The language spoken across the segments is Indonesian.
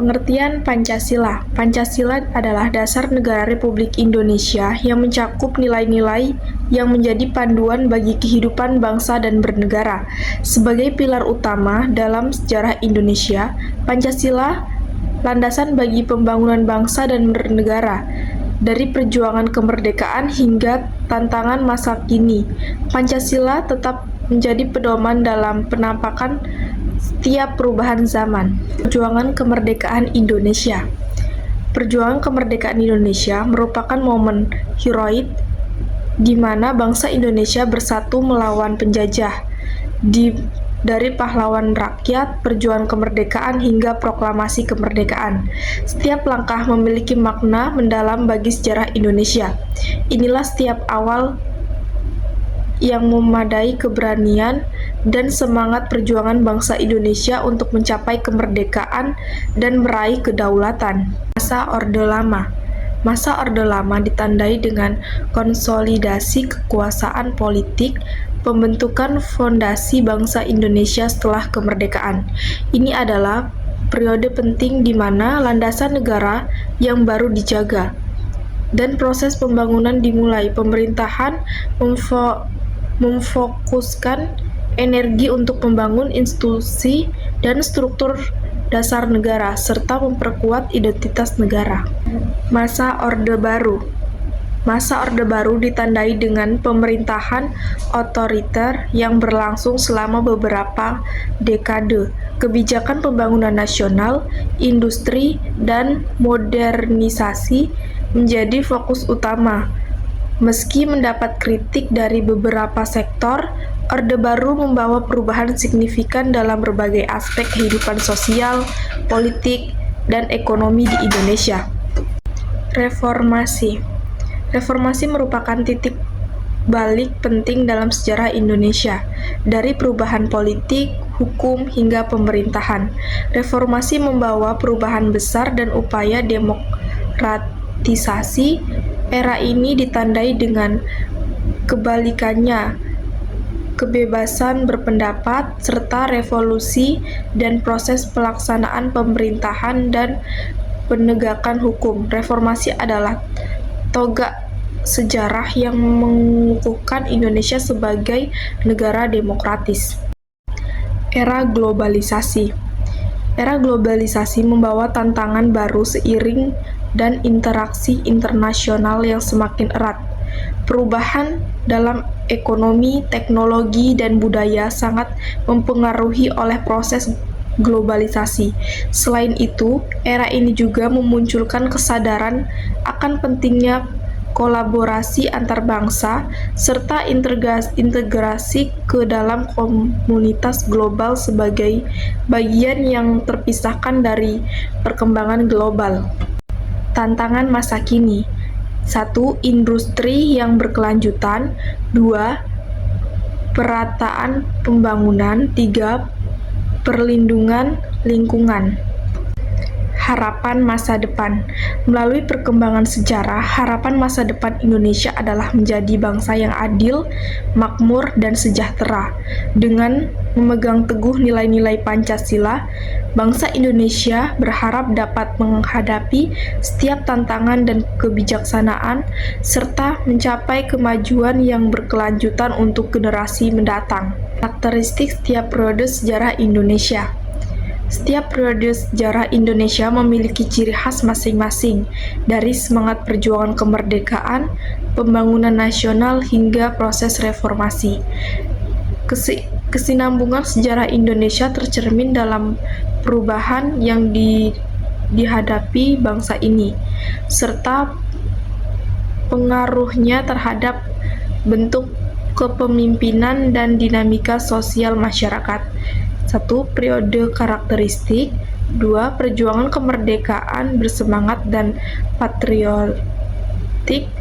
Pengertian Pancasila. Pancasila adalah dasar negara Republik Indonesia yang mencakup nilai-nilai yang menjadi panduan bagi kehidupan bangsa dan bernegara. Sebagai pilar utama dalam sejarah Indonesia, Pancasila landasan bagi pembangunan bangsa dan bernegara. Dari perjuangan kemerdekaan hingga tantangan masa kini, Pancasila tetap menjadi pedoman dalam penampakan setiap perubahan zaman. Perjuangan kemerdekaan Indonesia. Perjuangan kemerdekaan Indonesia merupakan momen heroik di mana bangsa Indonesia bersatu melawan penjajah. Dari pahlawan rakyat, perjuangan kemerdekaan hingga proklamasi kemerdekaan. Setiap langkah memiliki makna mendalam bagi sejarah Indonesia. Inilah setiap awal yang memadai keberanian dan semangat perjuangan bangsa Indonesia untuk mencapai kemerdekaan dan meraih kedaulatan. Masa Orde Lama. Masa Orde Lama ditandai dengan konsolidasi kekuasaan politik, pembentukan fondasi bangsa Indonesia setelah kemerdekaan. Ini adalah periode penting di mana landasan negara yang baru dijaga dan proses pembangunan dimulai. Pemerintahan memfokuskan energi untuk membangun institusi dan struktur dasar negara, serta memperkuat identitas negara. Masa Orde Baru. Masa Orde Baru ditandai dengan pemerintahan otoriter yang berlangsung selama beberapa dekade. Kebijakan pembangunan nasional, industri, dan modernisasi menjadi fokus utama. Meski mendapat kritik dari beberapa sektor, Orde Baru membawa perubahan signifikan dalam berbagai aspek kehidupan sosial, politik, dan ekonomi di Indonesia. Reformasi. Reformasi merupakan titik balik penting dalam sejarah Indonesia, dari perubahan politik, hukum, hingga pemerintahan. Reformasi membawa perubahan besar dan upaya demokratisasi. Era ini ditandai dengan kebalikannya, kebebasan berpendapat, serta revolusi dan proses pelaksanaan pemerintahan dan penegakan hukum. Reformasi adalah tonggak sejarah yang mengukuhkan Indonesia sebagai negara demokratis. Era globalisasi. Era globalisasi membawa tantangan baru seiring dan interaksi internasional yang semakin erat. Perubahan dalam ekonomi, teknologi, dan budaya sangat mempengaruhi oleh proses globalisasi. Selain itu, era ini juga memunculkan kesadaran akan pentingnya kolaborasi antar bangsa serta integrasi ke dalam komunitas global sebagai bagian yang terpisahkan dari perkembangan global. Tantangan masa kini. 1. Industri yang berkelanjutan. 2. Perataan pembangunan. 3. Perlindungan lingkungan. Harapan masa depan. Melalui perkembangan sejarah, harapan masa depan Indonesia adalah menjadi bangsa yang adil, makmur, dan sejahtera. Dengan memegang teguh nilai-nilai Pancasila, bangsa Indonesia berharap dapat menghadapi setiap tantangan dan kebijaksanaan, serta mencapai kemajuan yang berkelanjutan untuk generasi mendatang. Karakteristik setiap periode sejarah Indonesia. Setiap periode sejarah Indonesia memiliki ciri khas masing-masing, dari semangat perjuangan kemerdekaan, pembangunan nasional, hingga proses reformasi. Kesinambungan sejarah Indonesia tercermin dalam perubahan yang dihadapi bangsa ini, serta pengaruhnya terhadap bentuk kepemimpinan dan dinamika sosial masyarakat. 1. Periode karakteristik. 2. Perjuangan kemerdekaan bersemangat dan patriotik. 3.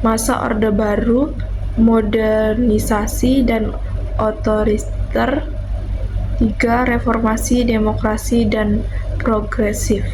Masa Orde Baru, modernisasi dan otoriter. 4. Reformasi, demokrasi, dan progresif.